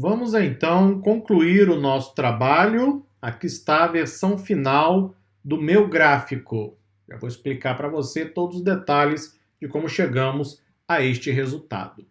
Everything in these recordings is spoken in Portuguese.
Vamos então concluir o nosso trabalho. Aqui está a versão final do meu gráfico. Já vou explicar para você todos os detalhes de como chegamos a este resultado.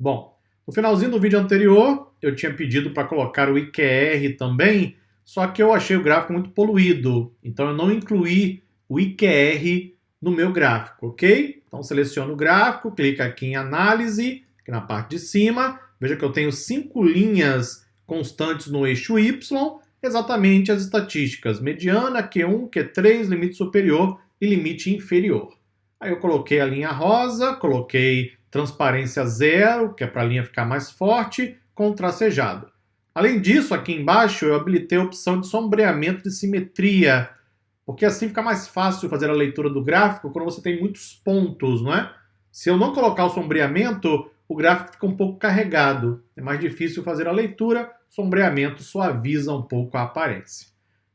Bom, no finalzinho do vídeo anterior, eu tinha pedido para colocar o IQR também, só que eu achei o gráfico muito poluído, então eu não incluí o IQR no meu gráfico, ok? Então seleciono o gráfico, clica aqui em análise, aqui na parte de cima, veja que eu tenho 5 linhas constantes no eixo Y, exatamente as estatísticas, mediana, Q1, Q3, limite superior e limite inferior. Aí eu coloquei a linha rosa, coloquei transparência 0, que é para a linha ficar mais forte, com tracejado. Além disso, aqui embaixo eu habilitei a opção de sombreamento de simetria, porque assim fica mais fácil fazer a leitura do gráfico quando você tem muitos pontos, não é? Se eu não colocar o sombreamento, o gráfico fica um pouco carregado. É mais difícil fazer a leitura, sombreamento suaviza um pouco a aparência.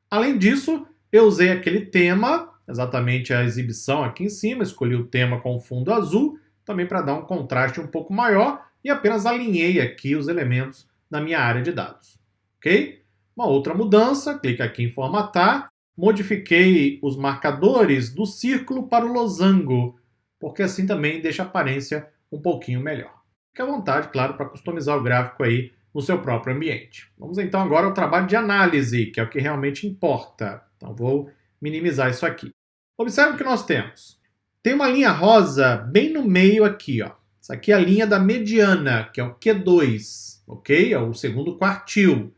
Além disso, eu usei aquele tema, exatamente a exibição aqui em cima, escolhi o tema com fundo azul, também para dar um contraste um pouco maior, e apenas alinhei aqui os elementos da minha área de dados. Ok? Uma outra mudança, clica aqui em formatar, modifiquei os marcadores do círculo para o losango, porque assim também deixa a aparência um pouquinho melhor. Fique à vontade, claro, para customizar o gráfico aí no seu próprio ambiente. Vamos então agora ao trabalho de análise, que é o que realmente importa. Então vou minimizar isso aqui. Observe o que nós temos. Tem uma linha rosa bem no meio aqui, ó. Essa aqui é a linha da mediana, que é o Q2, ok? É o segundo quartil.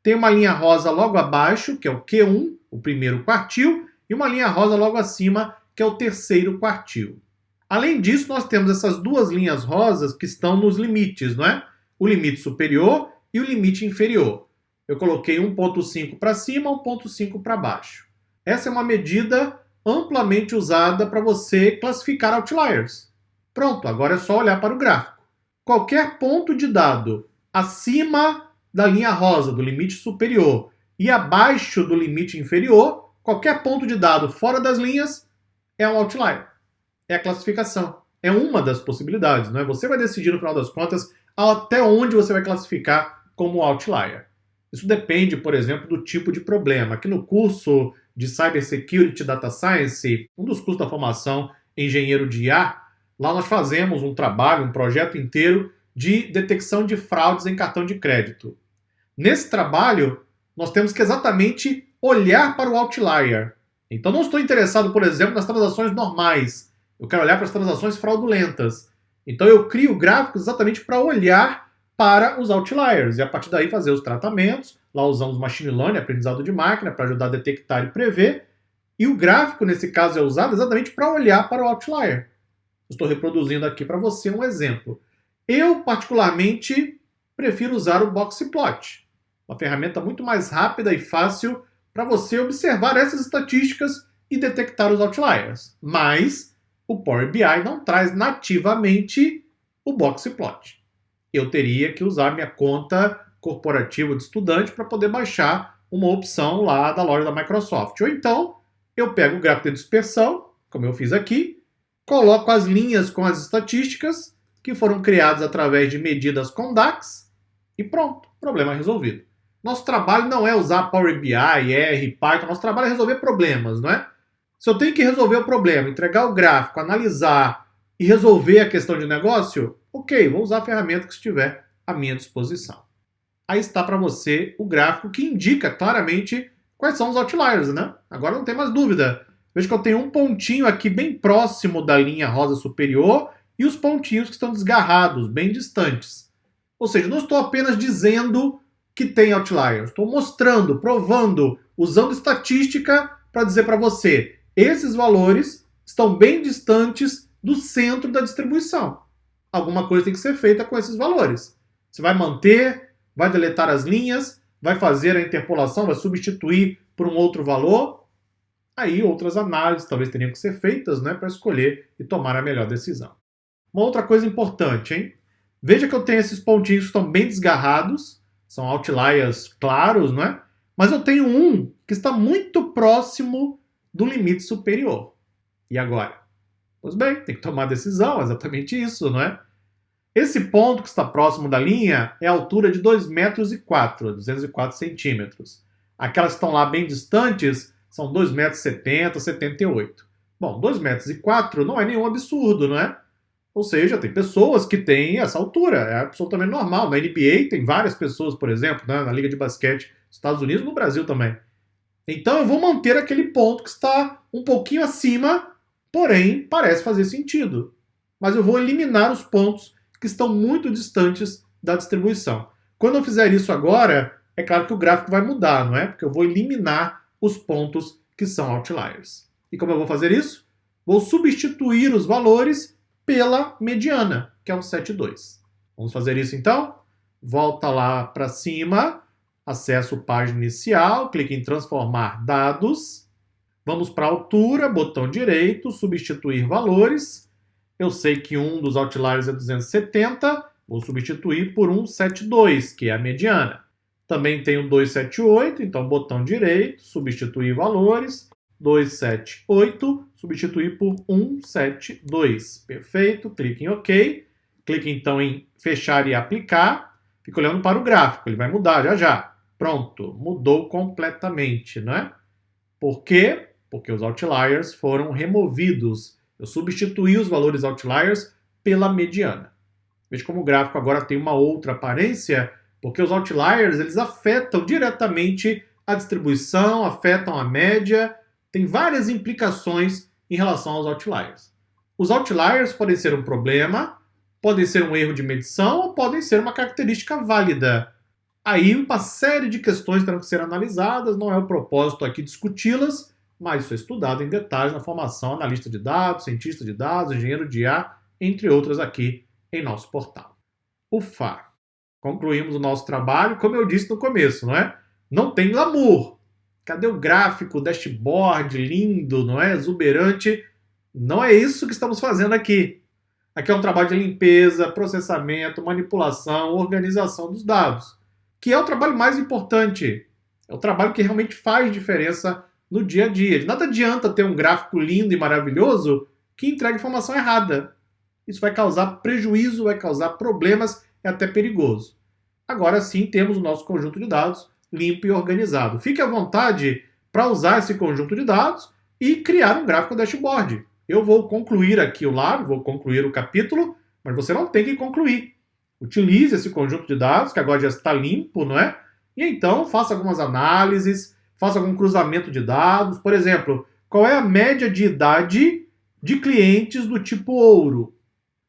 Tem uma linha rosa logo abaixo, que é o Q1, o primeiro quartil, e uma linha rosa logo acima, que é o terceiro quartil. Além disso, nós temos essas duas linhas rosas que estão nos limites, não é? O limite superior e o limite inferior. Eu coloquei 1,5 para cima, 1,5 para baixo. Essa é uma medida amplamente usada para você classificar outliers. Pronto, agora é só olhar para o gráfico. Qualquer ponto de dado acima da linha rosa, do limite superior, e abaixo do limite inferior, qualquer ponto de dado fora das linhas é um outlier. É a classificação. É uma das possibilidades, não é? Você vai decidir, no final das contas, até onde você vai classificar como outlier. Isso depende, por exemplo, do tipo de problema. Aqui no curso de Cybersecurity Data Science, um dos cursos da formação engenheiro de IA, lá nós fazemos um trabalho, um projeto inteiro de detecção de fraudes em cartão de crédito. Nesse trabalho, nós temos que exatamente olhar para o outlier. Então não estou interessado, por exemplo, nas transações normais. Eu quero olhar para as transações fraudulentas. Então eu crio gráficos exatamente para olhar para os outliers e a partir daí fazer os tratamentos. Lá usamos machine learning, aprendizado de máquina, para ajudar a detectar e prever. E o gráfico, nesse caso, é usado exatamente para olhar para o outlier. Estou reproduzindo aqui para você um exemplo. Eu, particularmente, prefiro usar o Boxplot, uma ferramenta muito mais rápida e fácil para você observar essas estatísticas e detectar os outliers. Mas o Power BI não traz nativamente o Boxplot. Eu teria que usar minha conta corporativa de estudante para poder baixar uma opção lá da loja da Microsoft. Ou então, eu pego o gráfico de dispersão, como eu fiz aqui, coloco as linhas com as estatísticas que foram criadas através de medidas com DAX e pronto, problema resolvido. Nosso trabalho não é usar Power BI, R, Python, nosso trabalho é resolver problemas, não é? Se eu tenho que resolver o problema, entregar o gráfico, analisar e resolver a questão de negócio, ok, vou usar a ferramenta que estiver à minha disposição. Aí está para você o gráfico que indica claramente quais são os outliers, né? Agora não tem mais dúvida. Veja que eu tenho um pontinho aqui bem próximo da linha rosa superior e os pontinhos que estão desgarrados, bem distantes. Ou seja, não estou apenas dizendo que tem outliers, estou mostrando, provando, usando estatística para dizer para você, esses valores estão bem distantes do centro da distribuição. Alguma coisa tem que ser feita com esses valores. Você vai manter, vai deletar as linhas, vai fazer a interpolação, vai substituir por um outro valor. Aí outras análises talvez teriam que ser feitas, né, para escolher e tomar a melhor decisão. Uma outra coisa importante, hein? Veja que eu tenho esses pontinhos que estão bem desgarrados, são outliers claros, né? Mas eu tenho um que está muito próximo do limite superior. E agora? Pois bem, tem que tomar decisão, exatamente isso, não é? Esse ponto que está próximo da linha é a altura de 2,04 m, 204 centímetros. Aquelas que estão lá bem distantes são 2,70 m, 78. Bom, 2,04 m não é nenhum absurdo, não é? Ou seja, tem pessoas que têm essa altura, é absolutamente normal. Na NBA tem várias pessoas, por exemplo, né, na Liga de Basquete dos Estados Unidos e no Brasil também. Então eu vou manter aquele ponto que está um pouquinho acima, porém parece fazer sentido. Mas eu vou eliminar os pontos que estão muito distantes da distribuição. Quando eu fizer isso agora, é claro que o gráfico vai mudar, não é? Porque eu vou eliminar os pontos que são outliers. E como eu vou fazer isso? Vou substituir os valores pela mediana, que é um 7,2. Vamos fazer isso então? Volta lá para cima, acesso a página inicial, clique em transformar dados, vamos para a altura, botão direito, substituir valores. Eu sei que um dos outliers é 270, vou substituir por 172, que é a mediana. Também tenho 278, então botão direito, substituir valores, 278, substituir por 172. Perfeito, clique em OK. Clique então em fechar e aplicar. Fica olhando para o gráfico, ele vai mudar já já. Pronto, mudou completamente, não é? Por quê? Porque os outliers foram removidos. Eu substituí os valores outliers pela mediana. Veja como o gráfico agora tem uma outra aparência, porque os outliers eles afetam diretamente a distribuição, afetam a média, tem várias implicações em relação aos outliers. Os outliers podem ser um problema, podem ser um erro de medição ou podem ser uma característica válida. Aí uma série de questões terão que ser analisadas, não é o propósito aqui discuti-las, mas isso é estudado em detalhes na formação analista de dados, cientista de dados, engenheiro de IA, entre outras aqui em nosso portal. Ufa! Concluímos o nosso trabalho, como eu disse no começo, não é? Não tem glamour. Cadê o gráfico, o dashboard lindo, não é? Exuberante. Não é isso que estamos fazendo aqui. Aqui é um trabalho de limpeza, processamento, manipulação, organização dos dados, que é o trabalho mais importante. É o trabalho que realmente faz diferença no dia a dia. De nada adianta ter um gráfico lindo e maravilhoso que entrega informação errada. Isso vai causar prejuízo, vai causar problemas, é até perigoso. Agora sim temos o nosso conjunto de dados limpo e organizado. Fique à vontade para usar esse conjunto de dados e criar um gráfico dashboard. Eu vou concluir aqui o lado, vou concluir o capítulo, mas você não tem que concluir. Utilize esse conjunto de dados, que agora já está limpo, não é? E então faça algumas análises, faça algum cruzamento de dados. Por exemplo, qual é a média de idade de clientes do tipo ouro?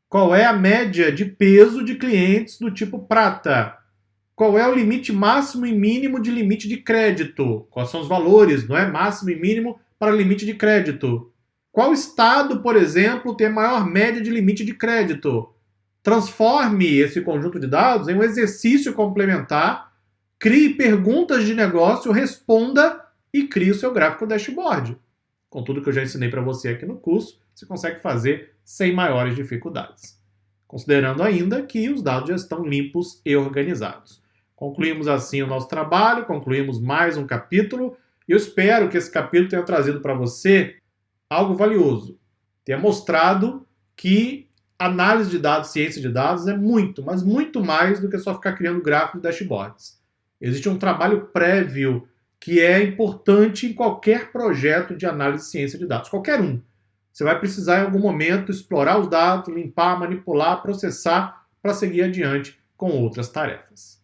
Qual é a média de peso de clientes do tipo prata? Qual é o limite máximo e mínimo de limite de crédito? Quais são os valores, não é? Máximo e mínimo para limite de crédito. Qual estado, por exemplo, tem a maior média de limite de crédito? Transforme esse conjunto de dados em um exercício complementar, crie perguntas de negócio, responda e crie o seu gráfico dashboard. Com tudo que eu já ensinei para você aqui no curso, você consegue fazer sem maiores dificuldades. Considerando ainda que os dados já estão limpos e organizados. Concluímos assim o nosso trabalho, concluímos mais um capítulo, e eu espero que esse capítulo tenha trazido para você algo valioso. Tenha mostrado que análise de dados, ciência de dados é muito, mas muito mais do que só ficar criando gráficos e dashboards. Existe um trabalho prévio que é importante em qualquer projeto de análise de ciência de dados, qualquer um. Você vai precisar em algum momento explorar os dados, limpar, manipular, processar para seguir adiante com outras tarefas.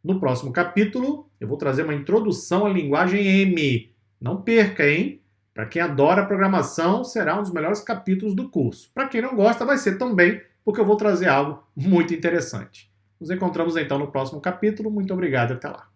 No próximo capítulo, eu vou trazer uma introdução à linguagem M. Não perca, hein? Para quem adora programação, será um dos melhores capítulos do curso. Para quem não gosta, vai ser também, porque eu vou trazer algo muito interessante. Nos encontramos então no próximo capítulo. Muito obrigado e até lá.